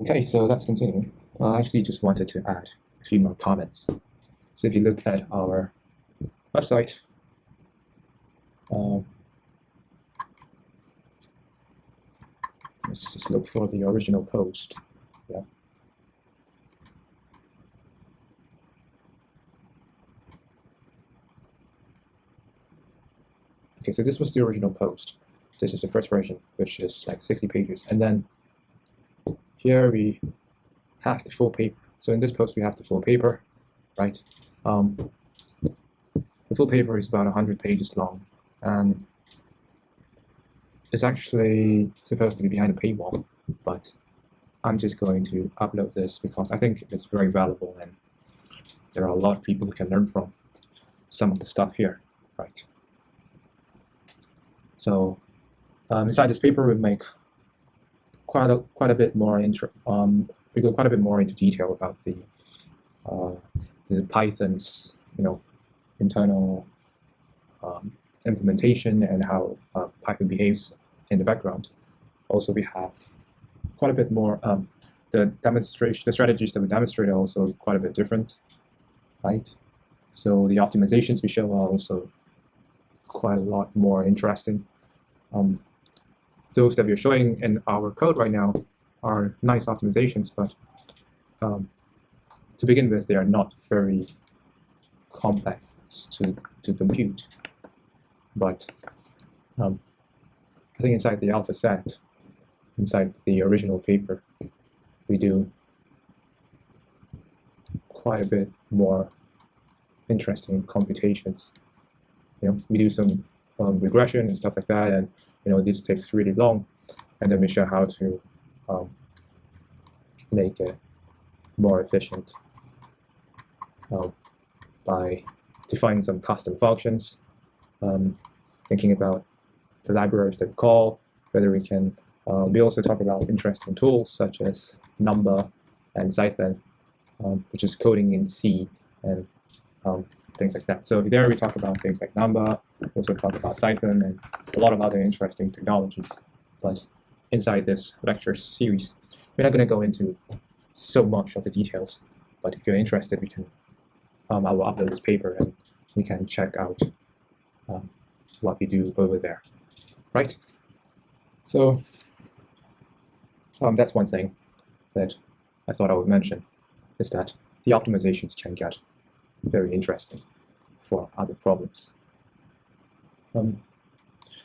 Okay, so let's continue. I actually just wanted to add a few more comments. So if you look at our website, let's just look for the original post. Yeah. Okay, so this was the original post. This is the first version, which is like 60 pages. And then here we have the full paper. So in this post, we have the full paper, right? The full paper is about 100 pages long, and it's actually supposed to be behind a paywall, but I'm just going to upload this because I think it's very valuable and there are a lot of people who can learn from some of the stuff here, right? So inside this paper, we make quite a bit more we go quite a bit more into detail about the Python's internal implementation and how Python behaves in the background. Also, we have quite a bit more the strategies that we demonstrate are also quite a bit different, right? So the optimizations we show are also quite a lot more interesting. Those that we're showing in our code right now are nice optimizations, but to begin with, they are not very complex to compute. But I think inside the alpha set, inside the original paper, we do quite a bit more interesting computations. We do some regression and stuff like that, and this takes really long, and then we show how to make it more efficient by defining some custom functions, thinking about the libraries that we call, whether we can. We also talk about interesting tools such as Number and Python, which is coding in C and things like that. So there we talk about things like Number, we also talk about Python and a lot of other interesting technologies. But inside this lecture series, we're not going to go into so much of the details. But if you're interested, we can. I will upload this paper and you can check out what we do over there, right? So that's one thing that I thought I would mention, is that the optimizations can get very interesting for other problems.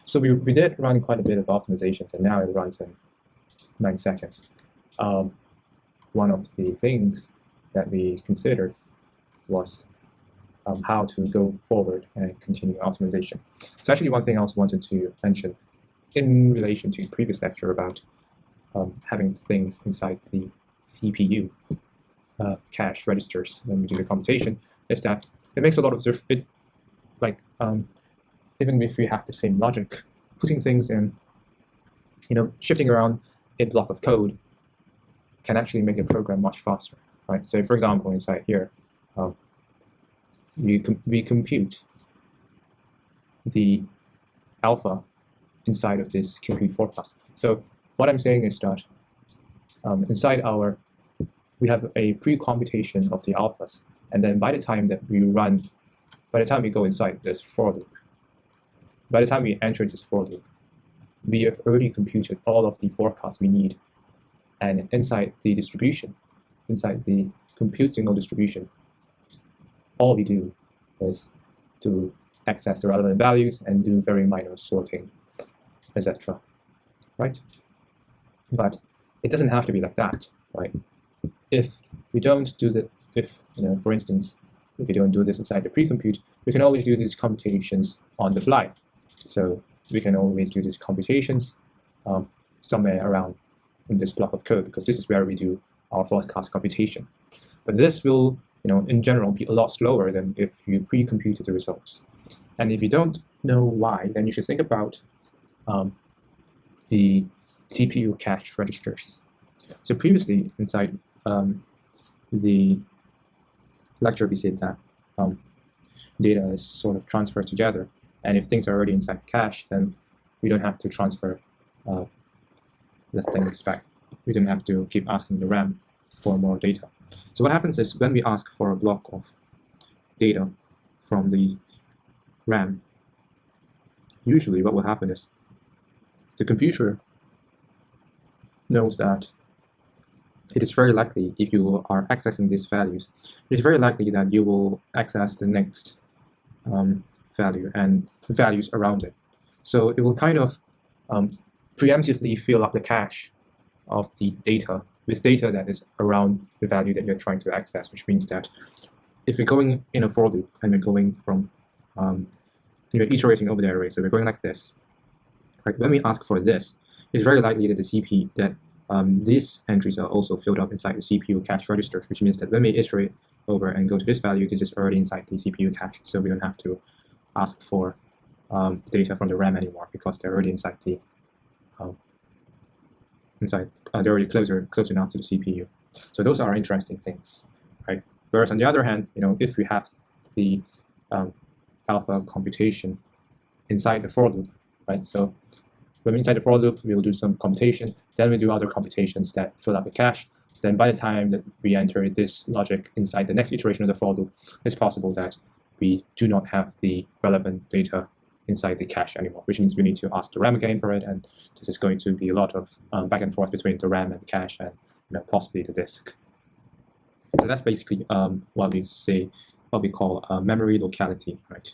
So we did run quite a bit of optimizations, and now it runs in 9 seconds. One of the things that we considered was how to go forward and continue optimization. So actually one thing I also wanted to mention in relation to the previous lecture about having things inside the CPU cache registers when we do the computation is that it makes a lot of difference. Even if we have the same logic, putting things in, shifting around a block of code can actually make a program much faster, right? So for example, inside here, we compute the alpha inside of this QT forecast. So what I'm saying is that inside we have a pre-computation of the alphas, and then by the time we go inside this for loop, by the time we enter this for loop, we have already computed all of the forecasts we need, and inside the distribution, inside the compute signal distribution, all we do is to access the relevant values and do very minor sorting, etc. Right? But it doesn't have to be like that, right? If we don't do that, for instance, if we don't do this inside the pre-compute, we can always do these computations on the fly. So we can always do these computations somewhere around in this block of code, because this is where we do our forecast computation. But this will, in general, be a lot slower than if you pre-computed the results. And if you don't know why, then you should think about the CPU cache registers. So previously, inside the lecture, we said that data is sort of transferred together, and if things are already inside the cache, then we don't have to transfer the things back we don't have to keep asking the RAM for more data. So what happens is when we ask for a block of data from the RAM, usually what will happen is the computer knows that it is very likely, if you are accessing these values, it is very likely that you will access the next value and values around it. So it will kind of preemptively fill up the cache of the data with data that is around the value that you're trying to access, which means that if you're going in a for loop and you're going from, you're iterating over the array, so we're going like this, right? When we ask for this, it's very likely that the CPU, that these entries are also filled up inside the CPU cache registers, which means that when we iterate over and go to this value, this is already inside the CPU cache, so we don't have to ask for data from the RAM anymore because they're already inside the they're already close enough to the CPU. So those are interesting things, right? Whereas on the other hand, if we have the alpha computation inside the for loop, right? So when we're inside the for loop, we will do some computation, then we do other computations that fill up the cache. Then by the time that we enter this logic inside the next iteration of the for loop, it's possible that we do not have the relevant data inside the cache anymore, which means we need to ask the RAM again for it, and this is going to be a lot of back and forth between the RAM and the cache and possibly the disk. So that's basically what we call memory locality, right?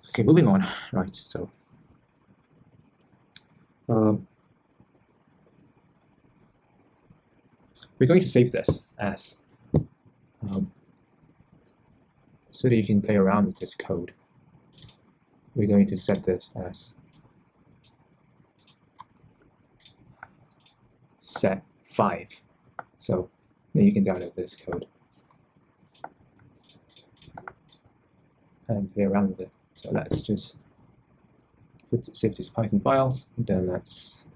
Okay, moving on, right? So we're going to save this as so that you can play around with this code. We're going to set this as set5. So then you can download this code and play around with it. So let's just save these Python files, and then let's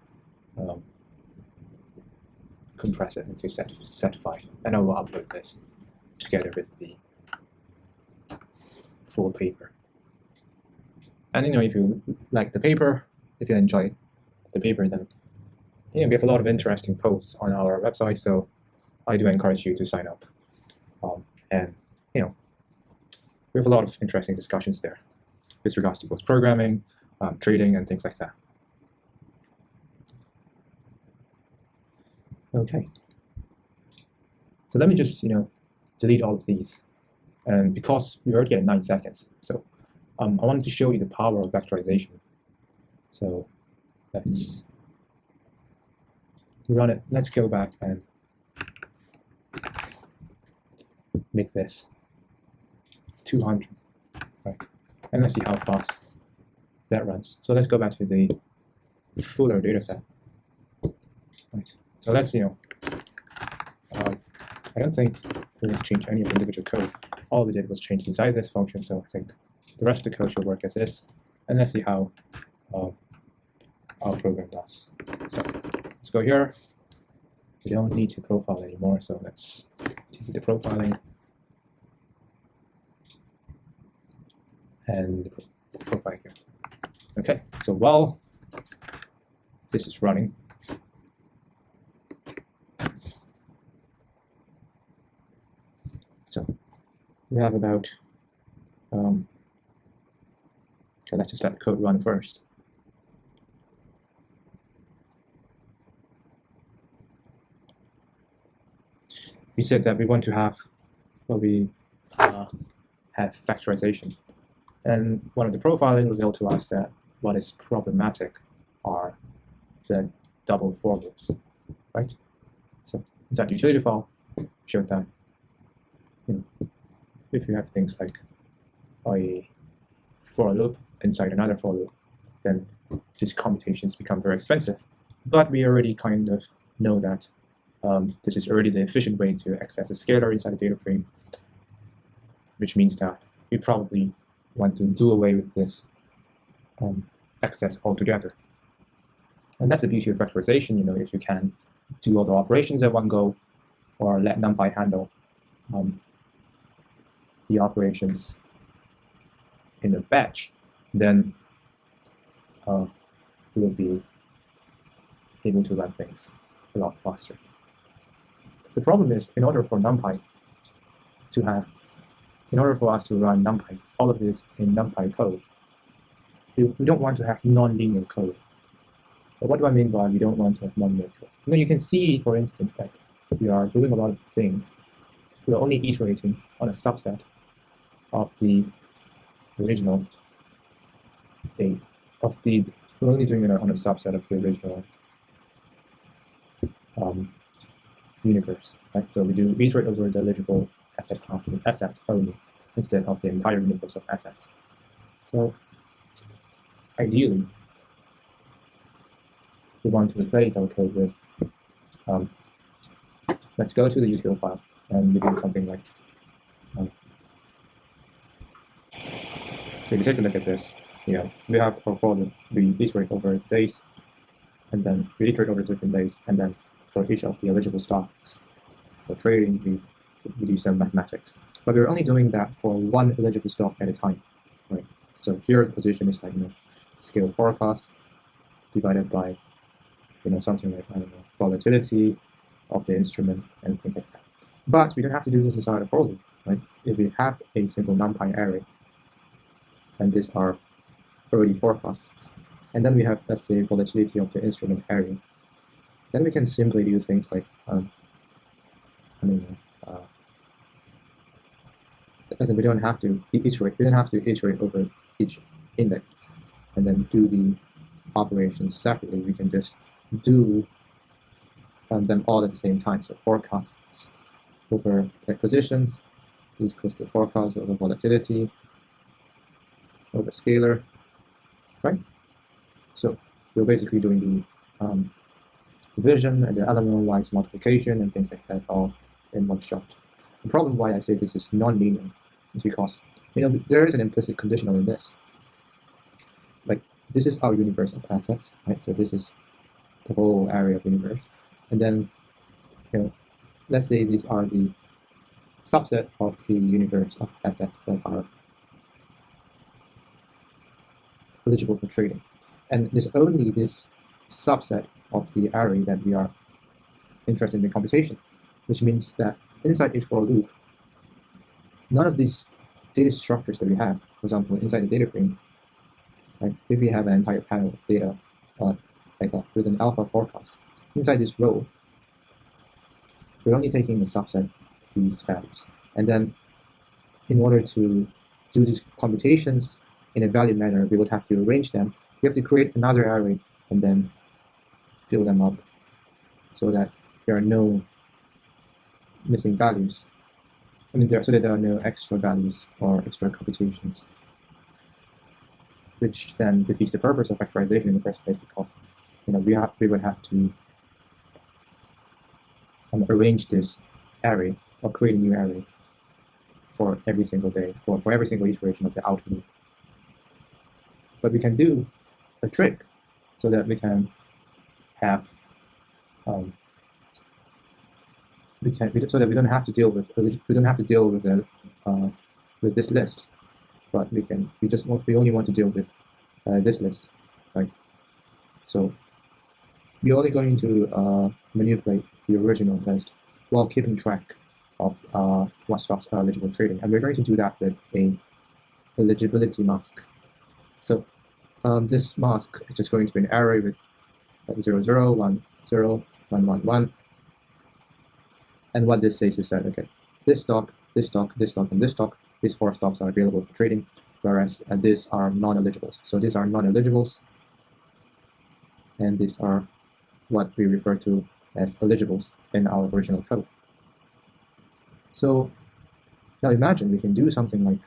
compress it into set5, and I will upload this together with the full paper. And if you like the paper, if you enjoy the paper, then we have a lot of interesting posts on our website, so I do encourage you to sign up. And we have a lot of interesting discussions there with regards to both programming, trading, and things like that. Okay. So let me just delete all of these, and because we're already at 9 seconds, so I wanted to show you the power of vectorization. So let's run it. Let's go back and make this 200, right? And let's see how fast that runs. So let's go back to the fuller data set. Right. So let's I don't think we need to change any of the individual code. All we did was change inside this function, so I think the rest of the code should work as this. And let's see how our program does. So let's go here. We don't need to profile anymore, so let's delete the profiling and the profile here. Okay, so while this is running, so we have about okay, let's just let the code run first. We said that we want to have, well, we have factorization. And one of the profiling revealed to us that what is problematic are the double for loops, right? So inside the utility file, showed that if you have things like a for loop inside another for loop, then these computations become very expensive. But we already kind of know that this is already the efficient way to access a scalar inside a data frame, which means that we probably want to do away with this access altogether. And that's the beauty of vectorization. If you can do all the operations at one go, or let NumPy handle the operations in a batch, then it will be able to run things a lot faster. The problem is, in order for us to run NumPy, all of this in NumPy code, we don't want to have non-linear code. But what do I mean by we don't want to have non-linear code? You can see, for instance, that we are doing a lot of things. We are only iterating on a subset of the original data. We're only doing it on a subset of the original universe, right? So we iterate over the eligible asset classes, assets only, instead of the entire universe of assets. So ideally, we want to replace our code with, let's go to the util file and we do something like, so if you take a look at this, we have our folder, we iterate over days, and then we iterate over different days, and then for each of the eligible stocks for trading, we do some mathematics. But we're only doing that for one eligible stock at a time, right? So here the position is like, scale forecast divided by, something like, volatility of the instrument and things like that. But we don't have to do this inside a folder, right? If we have a simple NumPy array, and these are already forecasts, and then we have, let's say, volatility of the instrument area, then we can simply do things like, we don't have to iterate over each index and then do the operations separately. We can just do them all at the same time. So forecasts over positions is equals to forecast over volatility over scalar, right? So we're basically doing the division and the element-wise multiplication and things like that all in one shot. The problem why I say this is non-linear is because there is an implicit conditional in this. Like, this is our universe of assets, right? So this is the whole area of universe, and then let's say these are the subset of the universe of assets that are eligible for trading, and there's only this subset of the array that we are interested in computation, which means that inside each for loop, none of these data structures that we have, for example, inside the data frame, right? If we have an entire panel of data, with an alpha forecast, inside this row, we're only taking a subset of these values. And then, in order to do these computations in a valid manner, we would have to arrange them. We have to create another array and then fill them up so that there are no missing values. So that there are no extra values or extra computations, which then defeats the purpose of vectorization in the first place, because we would have to arrange this array or create a new array for every single day, for every single iteration of the outer loop. But we can do a trick so that we can have so that we don't have to deal with with this list, but we only want to deal with this list, right? So we're only going to manipulate the original list while keeping track of what stocks are eligible for trading, and we're going to do that with a eligibility mask. So this mask is just going to be an array with 0, 0, 1, 0, 1, 1, 1. And what this says is that, okay, this stock, this stock, this stock, and this stock, these 4 stocks are available for trading, whereas these are non-eligibles. So these are non-eligibles, and these are what we refer to as eligibles in our original code. So now imagine we can do something like,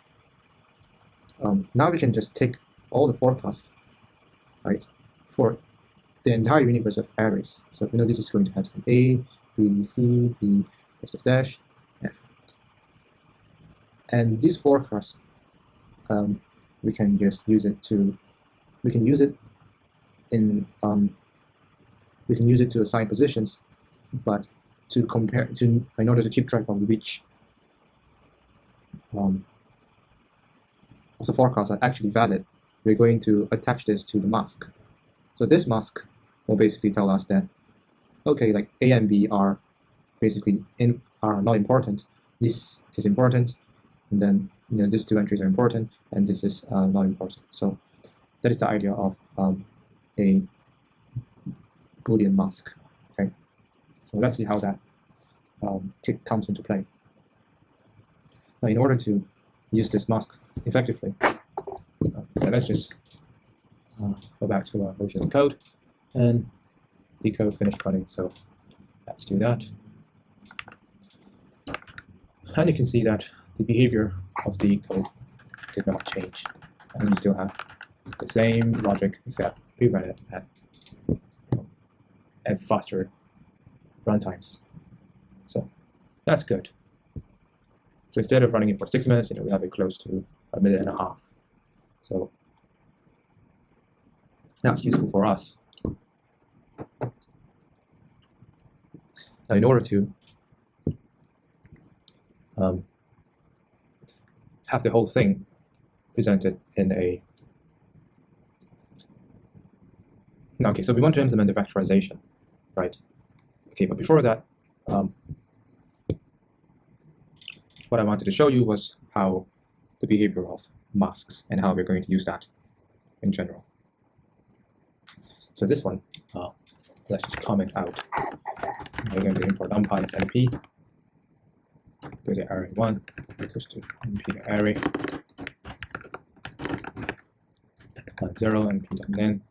now we can just take all the forecasts, right, for the entire universe of arrays. So this is going to have some A, B, C, D, dash, F. And this forecast, we can just use it to, in to assign positions, but in order to keep track of which of the forecasts are actually valid, we're going to attach this to the mask. So this mask will basically tell us that, okay, like A and B are basically are not important. This is important, and then these two entries are important, and this is not important. So that is the idea of a Boolean mask. Okay, so let's see how that comes into play. Now, in order to use this mask effectively, let's just go back to our original code and decode finished running. So let's do that. And you can see that the behavior of the code did not change. And we still have the same logic, except we run it at faster runtimes. So that's good. So instead of running it for 6 minutes, we have it close to 1.5 minutes. So that's useful for us. Now, in order to have the whole thing presented in a okay, so we want to implement the vectorization, right? Okay, but before that, what I wanted to show you was how the behavior of masks and how we're going to use that in general. So this one, let's just comment out. We're going to import numpy as np. Go to array 1 equals to np array 0 np.nen.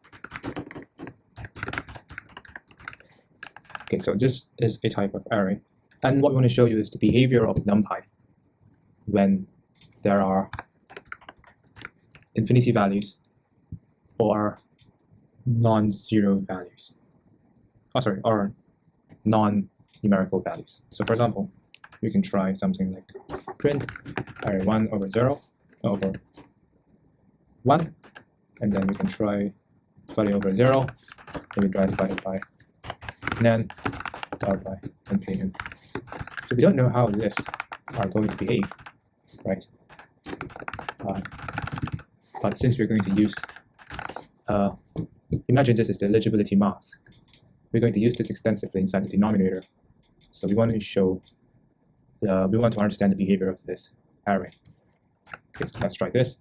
Okay, so this is a type of array, and what we want to show you is the behavior of numpy when there are infinity values or non-zero values. Or non-numerical values. So for example, we can try something like print array 1 over 0 over 1, and then we can try value over 0, and we try divided by nen divided by np. So we don't know how this are going to behave, right? But since we're going to use, imagine this is the eligibility mask. We're going to use this extensively inside the denominator. So we want to show, we want to understand the behavior of this array. Okay, so let's try this.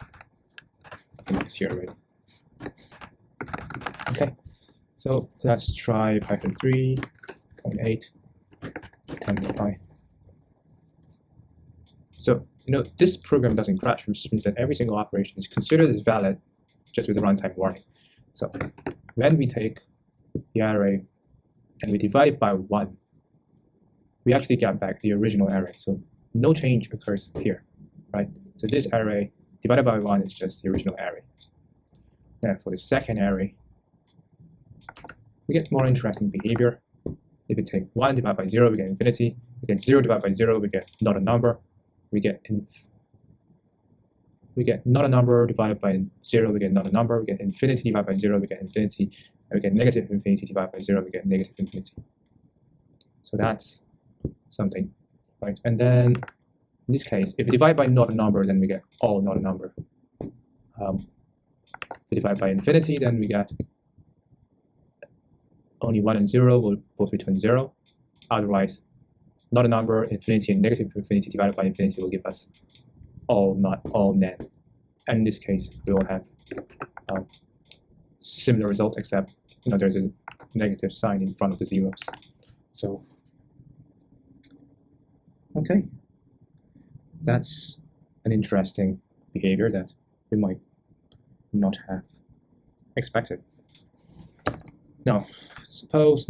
It's here already. Okay, so let's try Python 3.8 10.py. So this program doesn't crash, which means that every single operation is considered as valid just with a runtime warning. So when we take the array and we divide it by 1, we actually get back the original array. So no change occurs here, right? So this array divided by 1 is just the original array. Now for the second array, we get more interesting behavior. If we take 1 divided by 0, we get infinity. We get 0 divided by 0, we get not a number. We get not a number divided by 0, we get not a number. We get infinity divided by 0, we get infinity. And we get negative infinity divided by 0, we get negative infinity. So that's something, right? And then in this case, if we divide by not a number, then we get all not a number. If we divide by infinity, then we get only 1 and 0 will both return 0. Otherwise, not a number, infinity, and negative infinity divided by infinity will give us all not all nen. And in this case, we will have similar results, except there's a negative sign in front of the zeros. So okay, that's an interesting behavior that we might not have expected. Now, suppose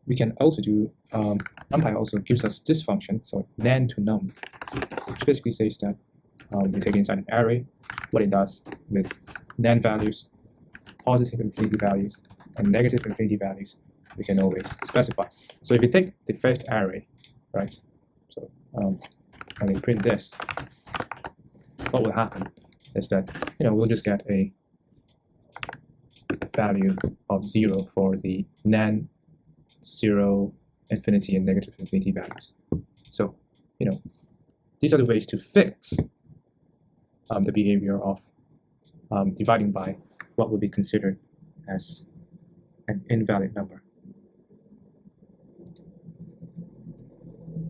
we can also do numpy also gives us this function, so nen to num, which basically says that we take inside an array what it does with nen values, positive infinity values, and negative infinity values. We can always specify. So if we take the first array, right? So and we print this, what will happen is that we'll just get a value of 0 for the nen, 0, infinity, and negative infinity values. So these are the ways to fix the behavior of dividing by what would be considered as an invalid number.